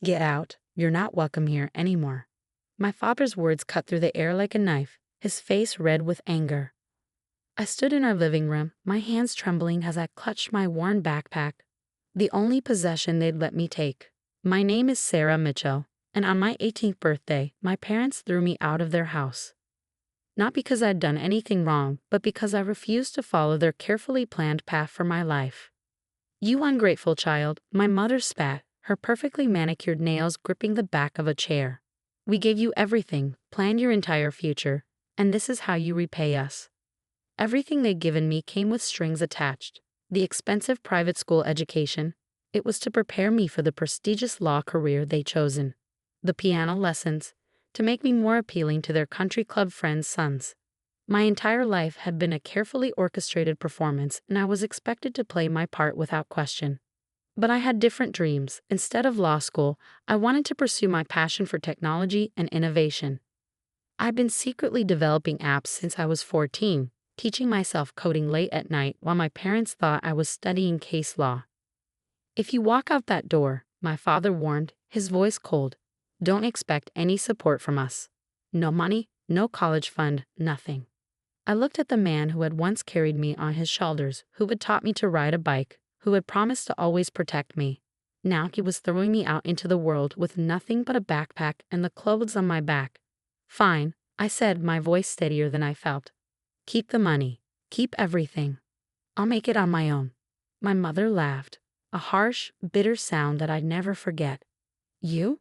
Get out. You're not welcome here anymore. My father's words cut through the air like a knife, his face red with anger. I stood in our living room, my hands trembling as I clutched my worn backpack, the only possession they'd let me take. My name is Sarah Mitchell, and on my 18th birthday, my parents threw me out of their house. Not because I'd done anything wrong, but because I refused to follow their carefully planned path for my life. You ungrateful child, my mother spat, her perfectly manicured nails gripping the back of a chair. We gave you everything, planned your entire future, and this is how you repay us. Everything they'd given me came with strings attached. The expensive private school education, it was to prepare me for the prestigious law career they'd chosen. The piano lessons, to make me more appealing to their country club friends' sons. My entire life had been a carefully orchestrated performance, and I was expected to play my part without question. But I had different dreams. Instead of law school, I wanted to pursue my passion for technology and innovation. I'd been secretly developing apps since I was 14, teaching myself coding late at night while my parents thought I was studying case law. If you walk out that door, my father warned, his voice cold, don't expect any support from us. No money, no college fund, nothing. I looked at the man who had once carried me on his shoulders, who had taught me to ride a bike, who had promised to always protect me. Now he was throwing me out into the world with nothing but a backpack and the clothes on my back. Fine, I said, my voice steadier than I felt. Keep the money. Keep everything. I'll make it on my own. My mother laughed, a harsh, bitter sound that I'd never forget. You?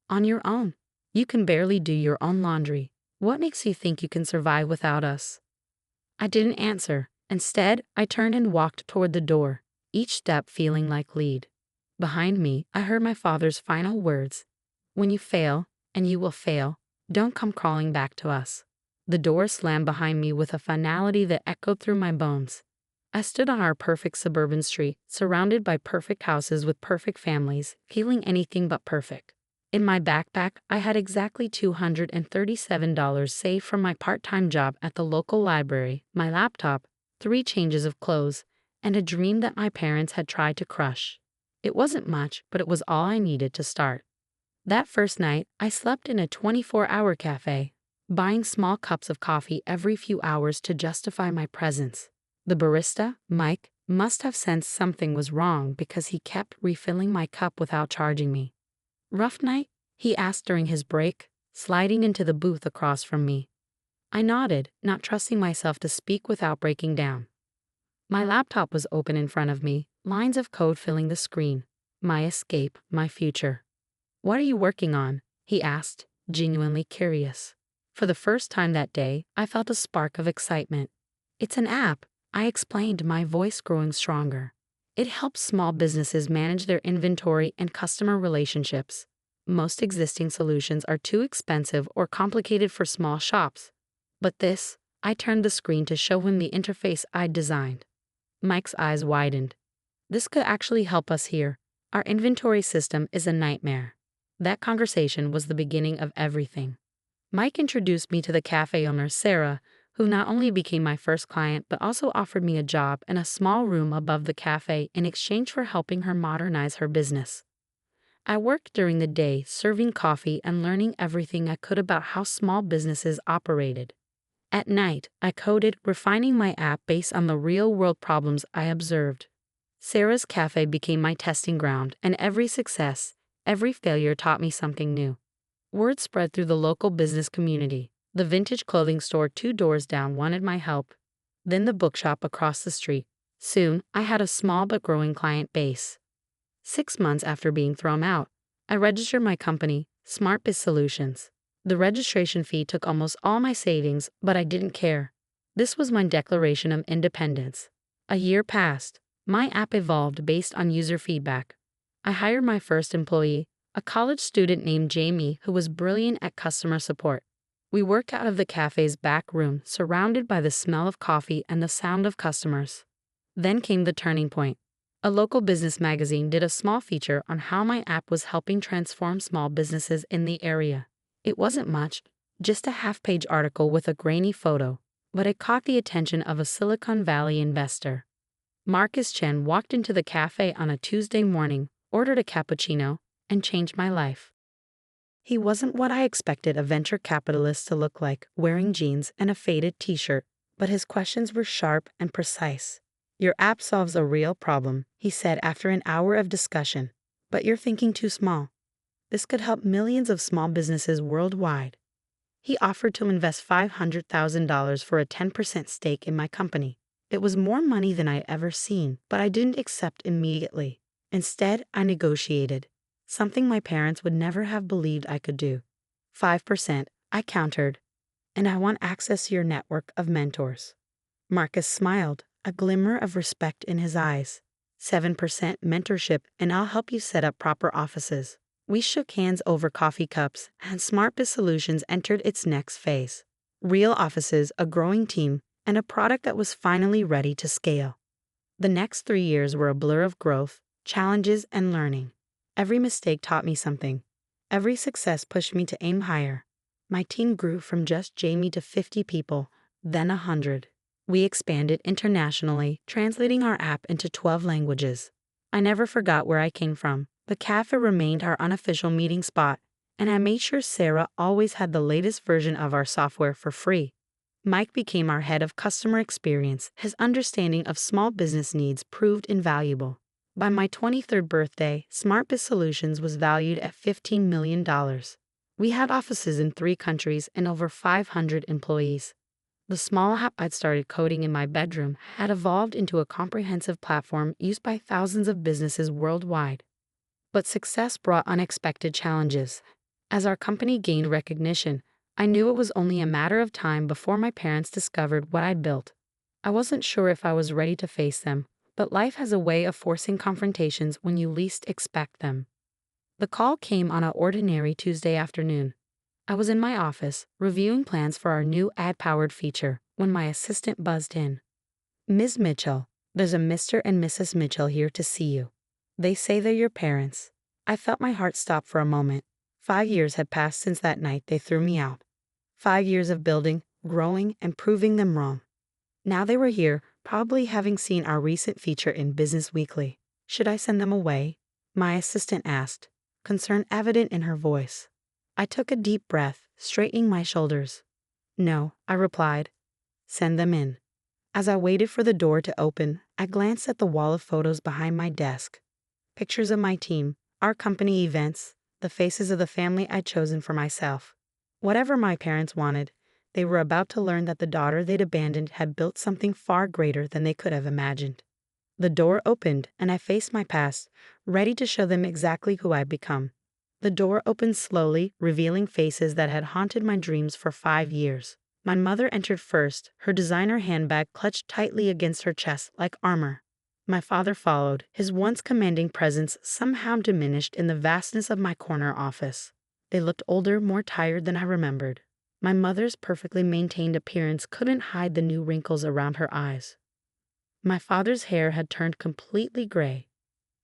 On your own. You can barely do your own laundry. What makes you think you can survive without us? I didn't answer. Instead, I turned and walked toward the door, each step feeling like lead. Behind me, I heard my father's final words. When you fail, and you will fail, don't come crawling back to us. The door slammed behind me with a finality that echoed through my bones. I stood on our perfect suburban street, surrounded by perfect houses with perfect families, feeling anything but perfect. In my backpack, I had exactly $237 saved from my part-time job at the local library, my laptop, 3 changes of clothes, and a dream that my parents had tried to crush. It wasn't much, but it was all I needed to start. That first night, I slept in a 24-hour cafe, buying small cups of coffee every few hours to justify my presence. The barista, Mike, must have sensed something was wrong because he kept refilling my cup without charging me. Rough night? He asked during his break, sliding into the booth across from me. I nodded, not trusting myself to speak without breaking down. My laptop was open in front of me, lines of code filling the screen. My escape, my future. What are you working on? He asked, genuinely curious. For the first time that day, I felt a spark of excitement. It's an app, I explained, my voice growing stronger. It helps small businesses manage their inventory and customer relationships. Most existing solutions are too expensive or complicated for small shops. But this, I turned the screen to show him the interface I'd designed. Mike's eyes widened. This could actually help us here. Our inventory system is a nightmare. That conversation was the beginning of everything. Mike introduced me to the cafe owner, Sarah, who not only became my first client but also offered me a job in a small room above the cafe in exchange for helping her modernize her business. I worked during the day serving coffee and learning everything I could about how small businesses operated. At night, I coded, refining my app based on the real-world problems I observed. Sarah's cafe became my testing ground, and every success, every failure taught me something new. Word spread through the local business community. The vintage clothing store 2 doors down wanted my help. Then the bookshop across the street. Soon, I had a small but growing client base. 6 months after being thrown out, I registered my company, Smart Biz Solutions. The registration fee took almost all my savings, but I didn't care. This was my declaration of independence. A year passed. My app evolved based on user feedback. I hired my first employee, a college student named Jamie who was brilliant at customer support. We worked out of the cafe's back room, surrounded by the smell of coffee and the sound of customers. Then came the turning point. A local business magazine did a small feature on how my app was helping transform small businesses in the area. It wasn't much, just a half-page article with a grainy photo, but it caught the attention of a Silicon Valley investor. Marcus Chen walked into the cafe on a Tuesday morning, ordered a cappuccino, and changed my life. He wasn't what I expected a venture capitalist to look like, wearing jeans and a faded t-shirt, but his questions were sharp and precise. Your app solves a real problem, he said after an hour of discussion, but you're thinking too small. This could help millions of small businesses worldwide. He offered to invest $500,000 for a 10% stake in my company. It was more money than I ever seen, but I didn't accept immediately. Instead, I negotiated, something my parents would never have believed I could do. 5%, I countered, and I want access to your network of mentors. Marcus smiled, a glimmer of respect in his eyes. 7% mentorship, and I'll help you set up proper offices. We shook hands over coffee cups, and SmartBiz Solutions entered its next phase. Real offices, a growing team, and a product that was finally ready to scale. The next 3 years were a blur of growth, challenges, and learning. Every mistake taught me something. Every success pushed me to aim higher. My team grew from just Jamie to 50 people, then 100. We expanded internationally, translating our app into 12 languages. I never forgot where I came from. The cafe remained our unofficial meeting spot, and I made sure Sarah always had the latest version of our software for free. Mike became our head of customer experience. His understanding of small business needs proved invaluable. By my 23rd birthday, SmartBiz Solutions was valued at $15 million. We had offices in 3 countries and over 500 employees. The small app I'd started coding in my bedroom had evolved into a comprehensive platform used by thousands of businesses worldwide. But success brought unexpected challenges. As our company gained recognition, I knew it was only a matter of time before my parents discovered what I'd built. I wasn't sure if I was ready to face them, but life has a way of forcing confrontations when you least expect them. The call came on an ordinary Tuesday afternoon. I was in my office, reviewing plans for our new ad-powered feature, when my assistant buzzed in. Ms. Mitchell, there's a Mr. and Mrs. Mitchell here to see you. They say they're your parents. I felt my heart stop for a moment. 5 years had passed since that night they threw me out. 5 years of building, growing, and proving them wrong. Now they were here, probably having seen our recent feature in Business Weekly. Should I send them away? My assistant asked, concern evident in her voice. I took a deep breath, straightening my shoulders. No, I replied. Send them in. As I waited for the door to open, I glanced at the wall of photos behind my desk. Pictures of my team, our company events, the faces of the family I'd chosen for myself. Whatever my parents wanted, they were about to learn that the daughter they'd abandoned had built something far greater than they could have imagined. The door opened, and I faced my past, ready to show them exactly who I'd become. The door opened slowly, revealing faces that had haunted my dreams for 5 years. My mother entered first, her designer handbag clutched tightly against her chest like armor. My father followed, his once commanding presence somehow diminished in the vastness of my corner office. They looked older, more tired than I remembered. My mother's perfectly maintained appearance couldn't hide the new wrinkles around her eyes. My father's hair had turned completely gray.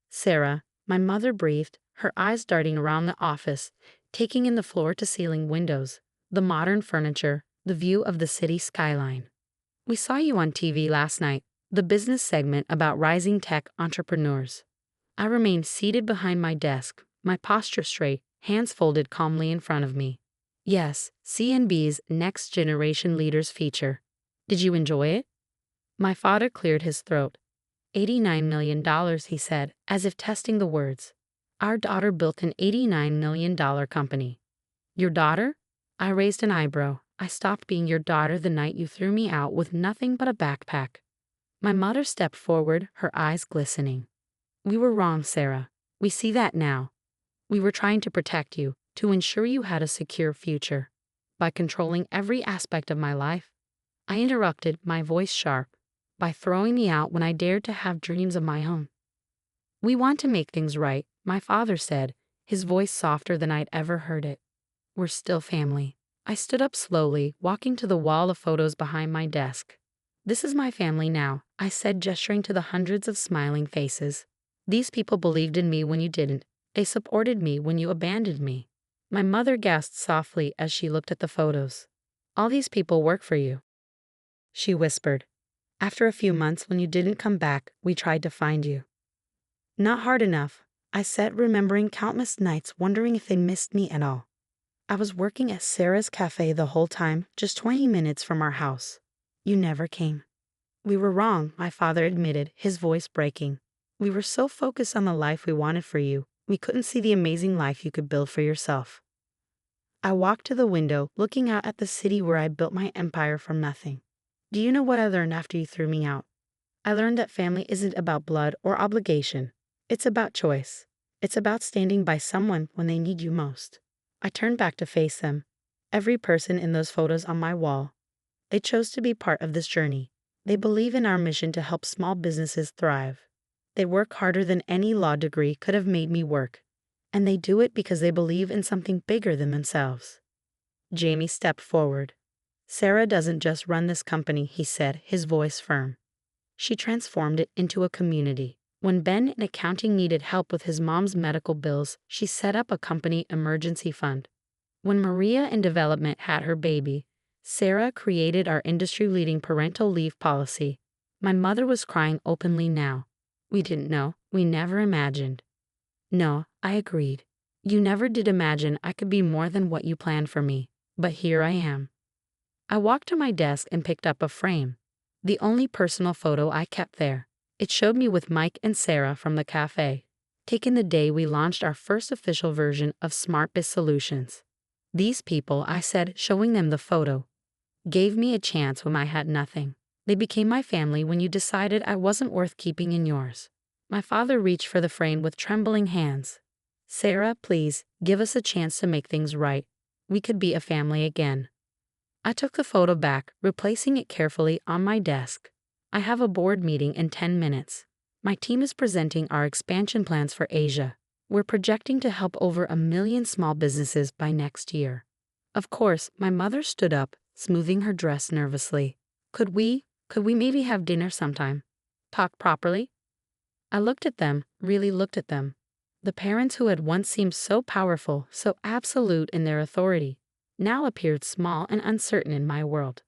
Sarah, my mother breathed, her eyes darting around the office, taking in the floor-to-ceiling windows, the modern furniture, the view of the city skyline. We saw you on TV last night, the business segment about rising tech entrepreneurs. I remained seated behind my desk, my posture straight, hands folded calmly in front of me. Yes, CNB's Next Generation Leaders feature. Did you enjoy it? My father cleared his throat. $89 million, he said, as if testing the words. Our daughter built an $89 million company. Your daughter? I raised an eyebrow. I stopped being your daughter the night you threw me out with nothing but a backpack. My mother stepped forward, her eyes glistening. We were wrong, Sarah. We see that now. We were trying to protect you, to ensure you had a secure future. By controlling every aspect of my life, I interrupted, my voice sharp, by throwing me out when I dared to have dreams of my own. We want to make things right, my father said, his voice softer than I'd ever heard it. We're still family. I stood up slowly, walking to the wall of photos behind my desk. This is my family now, I said, gesturing to the hundreds of smiling faces. These people believed in me when you didn't. They supported me when you abandoned me. My mother gasped softly as she looked at the photos. All these people work for you, she whispered. After a few months when you didn't come back, we tried to find you. Not hard enough, I said, remembering countless nights wondering if they missed me at all. I was working at Sarah's cafe the whole time, just 20 minutes from our house. You never came. We were wrong, my father admitted, his voice breaking. We were so focused on the life we wanted for you, we couldn't see the amazing life you could build for yourself. I walked to the window, looking out at the city where I built my empire from nothing. Do you know what I learned after you threw me out? I learned that family isn't about blood or obligation. It's about choice. It's about standing by someone when they need you most. I turned back to face them. Every person in those photos on my wall. They chose to be part of this journey. They believe in our mission to help small businesses thrive. They work harder than any law degree could have made me work. And they do it because they believe in something bigger than themselves. Jamie stepped forward. Sarah doesn't just run this company, he said, his voice firm. She transformed it into a community. When Ben in accounting needed help with his mom's medical bills, she set up a company emergency fund. When Maria in development had her baby, Sarah created our industry-leading parental leave policy. My mother was crying openly now. We didn't know. We never imagined. No, I agreed. You never did imagine I could be more than what you planned for me. But here I am. I walked to my desk and picked up a frame. The only personal photo I kept there. It showed me with Mike and Sarah from the cafe, taken the day we launched our first official version of SmartBiz Solutions. These people, I said, showing them the photo, gave me a chance when I had nothing. They became my family when you decided I wasn't worth keeping in yours. My father reached for the frame with trembling hands. Sarah, please, give us a chance to make things right. We could be a family again. I took the photo back, replacing it carefully on my desk. I have a board meeting in 10 minutes. My team is presenting our expansion plans for Asia. We're projecting to help over 1 million small businesses by next year. Of course, my mother stood up, smoothing her dress nervously. Could we maybe have dinner sometime? Talk properly? I looked at them, really looked at them. The parents who had once seemed so powerful, so absolute in their authority, now appeared small and uncertain in my world.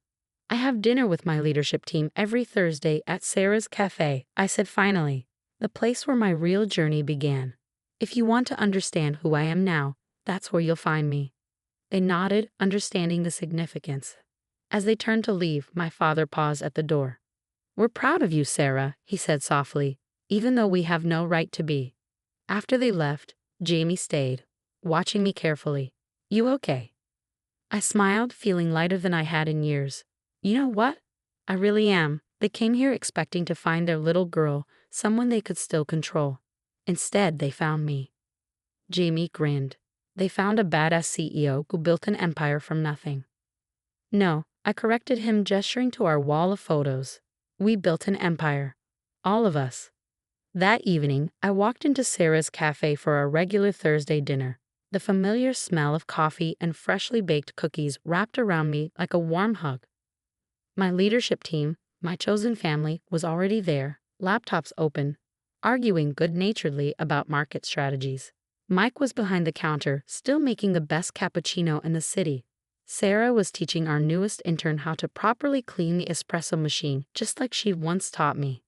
I have dinner with my leadership team every Thursday at Sarah's Cafe, I said finally, the place where my real journey began. If you want to understand who I am now, that's where you'll find me. They nodded, understanding the significance. As they turned to leave, my father paused at the door. We're proud of you, Sarah, he said softly, even though we have no right to be. After they left, Jamie stayed, watching me carefully. You okay? I smiled, feeling lighter than I had in years. You know what? I really am. They came here expecting to find their little girl, someone they could still control. Instead, they found me. Jamie grinned. They found a badass CEO who built an empire from nothing. No, I corrected him, gesturing to our wall of photos. We built an empire. All of us. That evening, I walked into Sarah's cafe for our regular Thursday dinner. The familiar smell of coffee and freshly baked cookies wrapped around me like a warm hug. My leadership team, my chosen family, was already there, laptops open, arguing good-naturedly about market strategies. Mike was behind the counter, still making the best cappuccino in the city. Sarah was teaching our newest intern how to properly clean the espresso machine, just like she'd once taught me.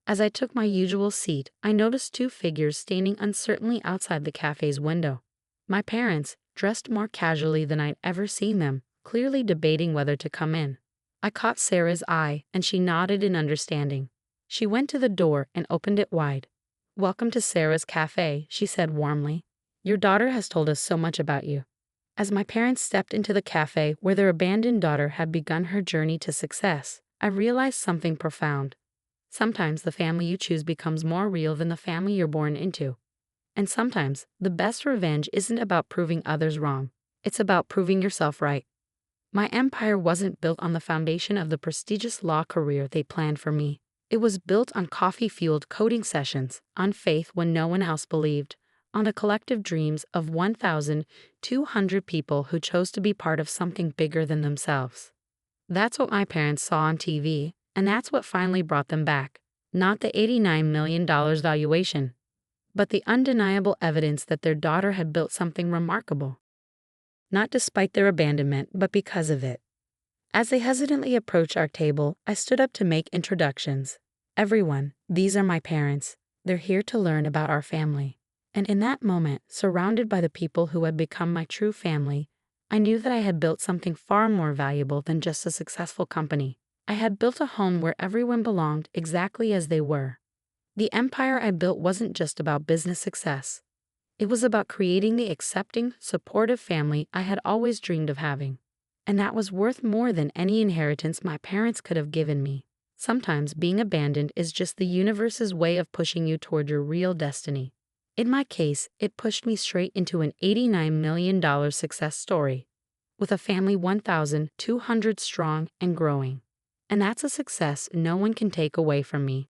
As I took my usual seat, I noticed 2 figures standing uncertainly outside the cafe's window. My parents, dressed more casually than I'd ever seen them, clearly debating whether to come in. I caught Sarah's eye, and she nodded in understanding. She went to the door and opened it wide. Welcome to Sarah's Cafe, she said warmly. Your daughter has told us so much about you. As my parents stepped into the cafe where their abandoned daughter had begun her journey to success, I realized something profound. Sometimes the family you choose becomes more real than the family you're born into. And sometimes the best revenge isn't about proving others wrong. It's about proving yourself right. My empire wasn't built on the foundation of the prestigious law career they planned for me. It was built on coffee-fueled coding sessions, on faith when no one else believed, on the collective dreams of 1,200 people who chose to be part of something bigger than themselves. That's what my parents saw on TV, and that's what finally brought them back. Not the $89 million valuation, but the undeniable evidence that their daughter had built something remarkable. Not despite their abandonment, but because of it. As they hesitantly approached our table, I stood up to make introductions. Everyone, these are my parents. They're here to learn about our family. And in that moment, surrounded by the people who had become my true family, I knew that I had built something far more valuable than just a successful company. I had built a home where everyone belonged exactly as they were. The empire I built wasn't just about business success. It was about creating the accepting, supportive family I had always dreamed of having. And that was worth more than any inheritance my parents could have given me. Sometimes being abandoned is just the universe's way of pushing you toward your real destiny. In my case, it pushed me straight into an $89 million success story, with a family 1,200 strong and growing. And that's a success no one can take away from me.